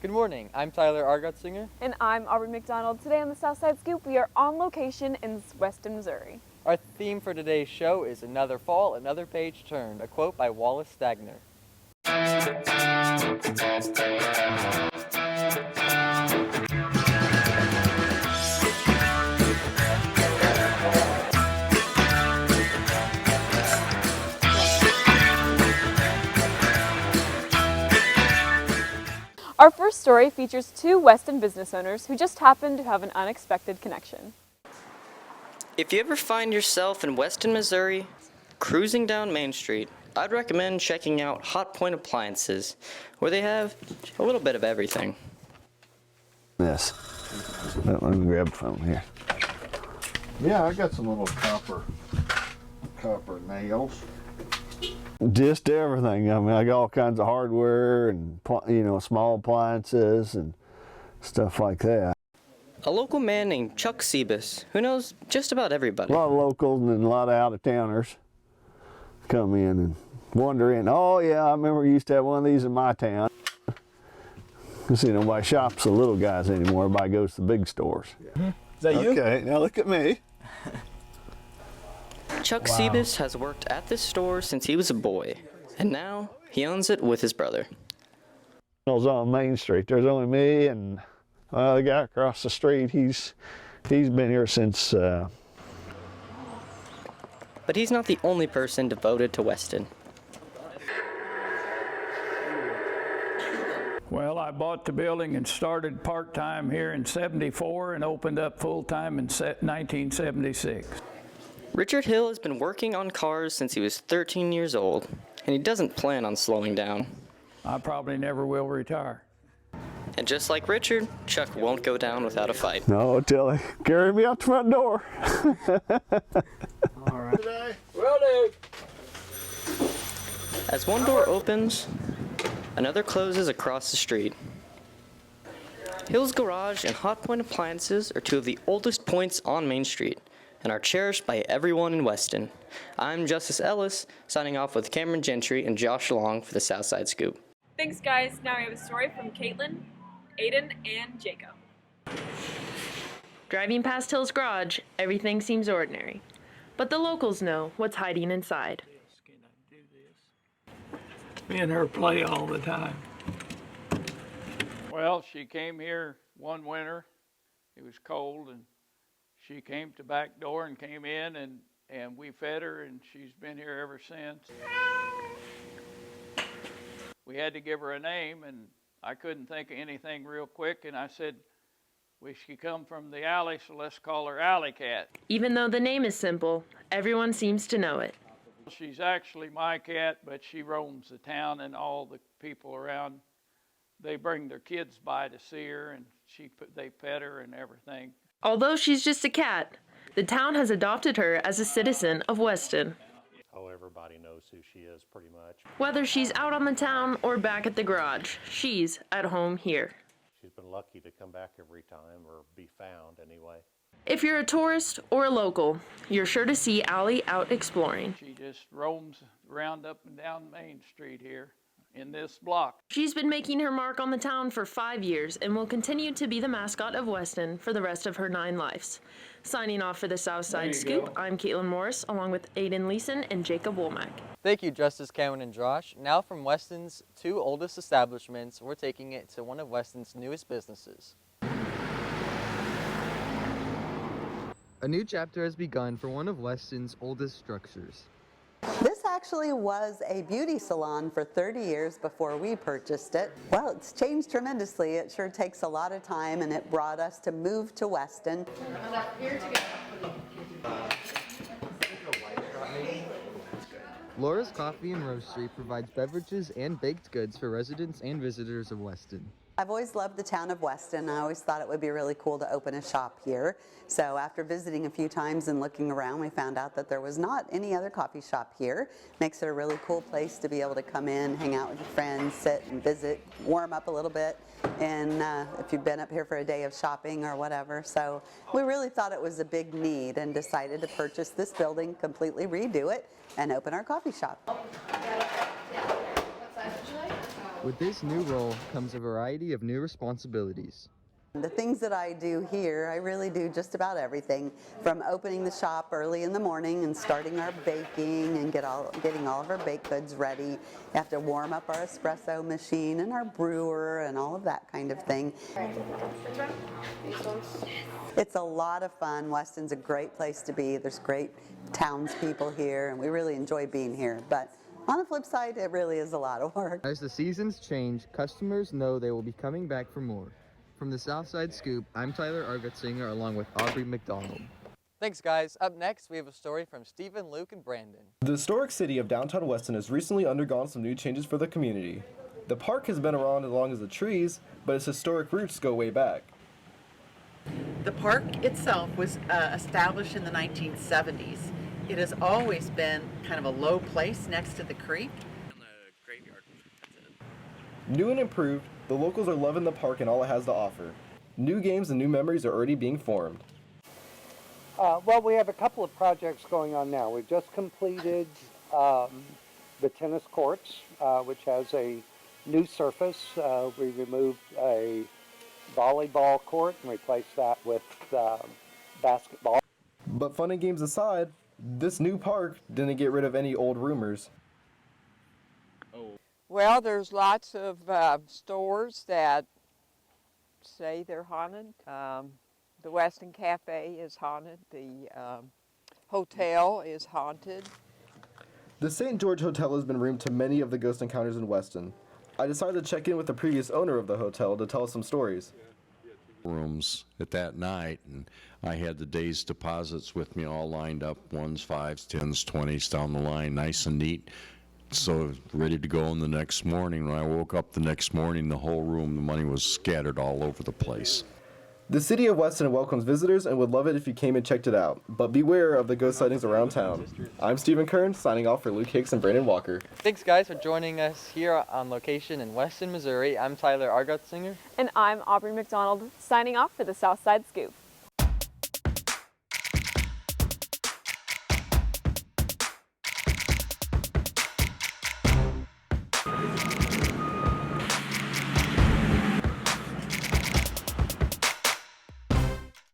Good morning, I'm Tyler Argotzinger. And I'm Aubrey McDonald. Today on the Southside Scoop, we are on location in Weston, Missouri. Our theme for today's show is Another Fall, Another Page Turned, a quote by Wallace Stagner. Our first story features two Weston business owners who just happen to have an unexpected connection. If you ever find yourself in Weston, Missouri, cruising down Main Street, I'd recommend checking out Hotpoint Appliances, where they have a little bit of everything. This. Let me grab from here. Yeah, I got some little copper nails. Just everything. I mean, I got all kinds of hardware and, small appliances and stuff like that. A local man named Chuck Sebus, who knows just about everybody. A lot of locals and a lot of out-of-towners come in and wander in. Oh yeah, I remember you used to have one of these in my town. Because nobody shops the little guys anymore. Everybody goes to the big stores. Is that you? Okay, now look at me. Chuck Sebus has worked at this store since he was a boy, and now he owns it with his brother. I was on Main Street. There's only me and the guy across the street. He's been here since. But he's not the only person devoted to Weston. Well, I bought the building and started part-time here in '74 and opened up full-time in 1976. Richard Hill has been working on cars since he was 13 years old, and he doesn't plan on slowing down. I probably never will retire. And just like Richard, Chuck won't go down without a fight. No, till they carry me out the front door. All right. Will do. As one door opens, another closes across the street. Hill's Garage and Hotpoint Appliances are two of the oldest points on Main Street and are cherished by everyone in Weston. I'm Justice Ellis, signing off with Cameron Gentry and Josh Long for the Southside Scoop. Thanks, guys. Now we have a story from Caitlin, Aiden, and Jacob. Driving past Hill's garage, everything seems ordinary. But the locals know what's hiding inside. Me and her play all the time. Well, she came here one winter. It was cold, and she came to back door and came in, and we fed her, and she's been here ever since. We had to give her a name, and I couldn't think of anything real quick, and I said, well, she come from the alley, so let's call her Alley Cat. Even though the name is simple, everyone seems to know it. She's actually my cat, but she roams the town, and all the people around, they bring their kids by to see her, and they pet her and everything. Although she's just a cat, the town has adopted her as a citizen of Weston. Oh, everybody knows who she is pretty much. Whether she's out on the town or back at the garage, she's at home here. She's been lucky to come back every time, or be found anyway. If you're a tourist or a local, you're sure to see Allie out exploring. She just roams around up and down Main Street here in this block. She's been making her mark on the town for 5 years and will continue to be the mascot of Weston for the rest of her 9 lives. Signing off for the Southside Scoop, I'm Caitlin Morris, along with Aiden Leeson and Jacob Womack. Thank you, Justice Cameron and Josh. Now from Weston's two oldest establishments, we're taking it to one of Weston's newest businesses. A new chapter has begun for one of Weston's oldest structures. This actually was a beauty salon for 30 years before we purchased it. Well, it's changed tremendously. It sure takes a lot of time, and it brought us to move to Weston. Laura's Coffee and Roastery provides beverages and baked goods for residents and visitors of Weston. I've always loved the town of Weston. I always thought it would be really cool to open a shop here. So after visiting a few times and looking around, we found out that there was not any other coffee shop here. Makes it a really cool place to be able to come in, hang out with your friends, sit and visit, warm up a little bit, and if you've been up here for a day of shopping or whatever. So we really thought it was a big need and decided to purchase this building, completely redo it, and open our coffee shop. With this new role comes a variety of new responsibilities. The things that I do here, I really do just about everything, from opening the shop early in the morning and starting our baking and getting all of our baked goods ready. You have to warm up our espresso machine and our brewer and all of that kind of thing. It's a lot of fun. Weston's a great place to be. There's great townspeople here, and we really enjoy being here. But on the flip side, it really is a lot of work. As the seasons change, customers know they will be coming back for more. From the Southside Scoop, I'm Tyler Argotzinger along with Aubrey McDonald. Thanks, guys. Up next, we have a story from Stephen, Luke, and Brandon. The historic city of downtown Weston has recently undergone some new changes for the community. The park has been around as long as the trees, but its historic roots go way back. The park itself was established in the 1970s. It has always been kind of a low place next to the creek. New and improved, the locals are loving the park and all it has to offer. New games and new memories are already being formed. Well, we have a couple of projects going on now. We've just completed the tennis courts, which has a new surface. We removed a volleyball court and replaced that with basketball. But fun and games aside, this new park didn't get rid of any old rumors. Well, there's lots of stores that say they're haunted. The Weston Cafe is haunted. The hotel is haunted. The St. George Hotel has been roomed to many of the ghost encounters in Weston. I decided to check in with the previous owner of the hotel to tell us some stories. Rooms at that night, and I had the day's deposits with me all lined up, 1s, 5s, 10s, 20s down the line, nice and neat. So ready to go in the next morning. When I woke up the next morning, the whole room, the money was scattered all over the place. The city of Weston welcomes visitors and would love it if you came and checked it out. But beware of the ghost sightings around town. I'm Stephen Kern, signing off for Luke Hicks and Brandon Walker. Thanks, guys, for joining us here on location in Weston, Missouri. I'm Tyler Argotzinger. And I'm Aubrey McDonald, signing off for the Southside Scoop.